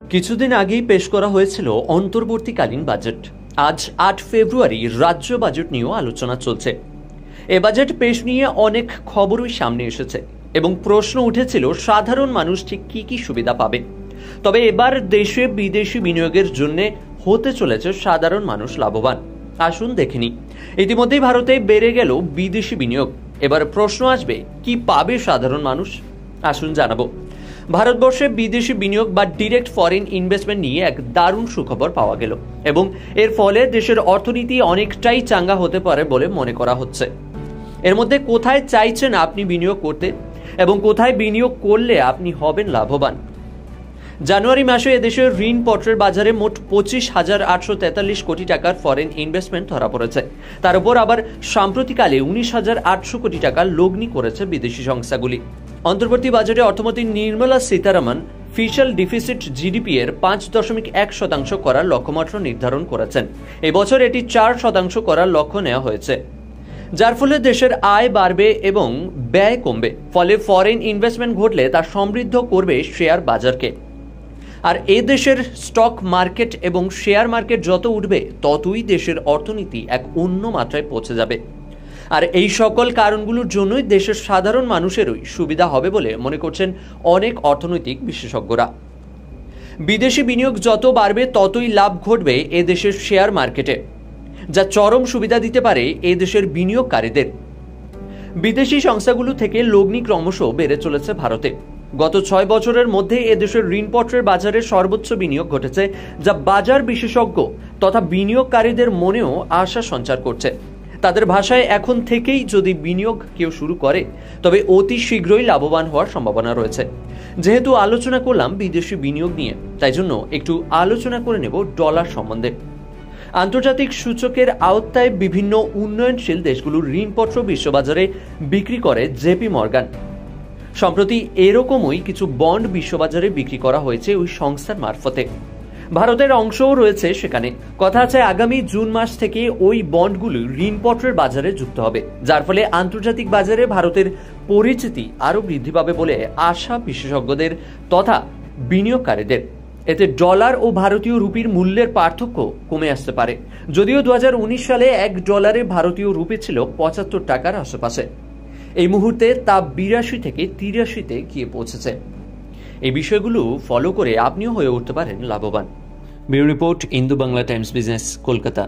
কিছুদিন আগেই পেশ করা হয়েছিল অন্তর্বর্তীকালীন বাজেট। আজ ৮ ফেব্রুয়ারি রাজ্য বাজেট নিয়েও আলোচনা চলছে। এ বাজেট পেশ নিয়ে অনেক খবরই সামনে এসেছে এবং প্রশ্ন উঠেছিল সাধারণ মানুষ ঠিক কি কি সুবিধা পাবে। তবে এবার দেশে বিদেশি বিনিয়োগের জন্য হতে চলেছে সাধারণ মানুষ লাভবান। আসুন দেখে নিই। ইতিমধ্যেই ভারতে বেড়ে গেল বিদেশি বিনিয়োগ। এবার প্রশ্ন আসবে, কি পাবে সাধারণ মানুষ? আসুন জানাবো। ভারতবর্ষে বিদেশি বিনিয়োগ বা ডিরেক্ট ফরেন ইনভেস্টমেন্ট নিয়ে এক দারুণ সুখবর পাওয়া গেল এবং এর ফলে দেশের অর্থনীতি অনেকটাই চাঙ্গা হতে পারে বলে মনে করা হচ্ছে। এর মধ্যে কোথায় চাইছেন আপনি বিনিয়োগ করতে এবং কোথায় বিনিয়োগ করলে আপনি হবেন লাভবান? জানুয়ারি মাসে এদেশের ঋণপত্রের বাজারে মোট 25,843 কোটি টাকার ফরেন ইনভেস্টমেন্ট ধরা পড়েছে। তার উপর আবার সাম্প্রতিককালে 19,800 কোটি টাকা লগ্নি করেছে বিদেশি সংস্থাগুলি। অন্তর্বর্তী বাজেটে অর্থমন্ত্রী নির্মলা সীতারামন ফিশাল ডিফিসিট জিডিপি এর 5.1% করার লক্ষ্যমাত্রা নির্ধারণ করেছেন। এবছর এটি 4% করার লক্ষ্য নেওয়া হয়েছে, যার ফলে দেশের আয় বাড়বে এবং ব্যয় কমবে। ফলে ফরেন ইনভেস্টমেন্ট ঘটলে তা সমৃদ্ধ করবে শেয়ার বাজারকে। আর এ দেশের স্টক মার্কেট এবং শেয়ার মার্কেট যত উঠবে ততই দেশের অর্থনীতি এক অন্য মাত্রায় পৌঁছে যাবে। আর এই সকল কারণগুলোর জন্যই দেশের সাধারণ মানুষেরই সুবিধা হবে বলে মনে করছেন অনেক অর্থনৈতিক বিশেষজ্ঞরা। বিদেশি বিনিয়োগ যত বাড়বে ততই লাভ ঘটবে এ দেশের শেয়ার মার্কেটে, যা চরম সুবিধা দিতে পারে এ দেশের বিনিয়োগকারীদের। বিদেশি সংস্থাগুলো থেকে লগ্নি ক্রমশ বেড়ে চলেছে ভারতে। গত 6 বছরের মধ্যে এদেশের ঋণপত্রের বাজারে সর্বোচ্চ বিনিয়োগ ঘটেছে, যা বাজার বিশেষজ্ঞ তথা বিনিয়োগকারীদের মনেও আশা সঞ্চার করছে। তাদের ভাষায় এখন থেকেই যদি বিনিয়োগ কেউ শুরু করে তবে অতি শীঘ্রই লাভবান হওয়ার সম্ভাবনা রয়েছে। যেহেতু আলোচনা করলাম বিদেশি বিনিয়োগ নিয়ে, তাই জন্য একটু আলোচনা করে নেব ডলার সম্বন্ধে। আন্তর্জাতিক সূচকের আওতায় বিভিন্ন উন্নয়নশীল দেশগুলোর ঋণপত্র বিশ্ববাজারে বিক্রি করে জেপি মর্গান। সম্প্রতি এরকমই কিছু বন্ড বিশ্ববাজারে বিক্রি করা হয়েছে ওই সংস্থার মারফতে। ভারতের অংশও রয়েছে সেখানে। কথা আছে আগামী জুন মাস থেকে ওই বন্ডগুলি ঋণপত্রের বাজারে যুক্ত হবে, যার ফলে আন্তর্জাতিক বাজারে ভারতের পরিচিতি আরও বৃদ্ধি পাবে বলে আশা বিশেষজ্ঞদের তথা বিনিয়োগকারীদের। এতে ডলার ও ভারতীয় রুপির মূল্যের পার্থক্য কমে আসতে পারে। যদিও 2019 সালে $1 ভারতীয় রুপি ছিল 75 টাকার আশেপাশে, এই মুহূর্তে তা 82 থেকে 83-তে গিয়ে পৌঁছেছে। এই বিষয়গুলো ফলো করে আপনিও হয়ে উঠতে পারেন লাভবান। ব্যুরো রিপোর্ট, ইন্দু বাংলা টাইমস বিজনেস, কলকাতা।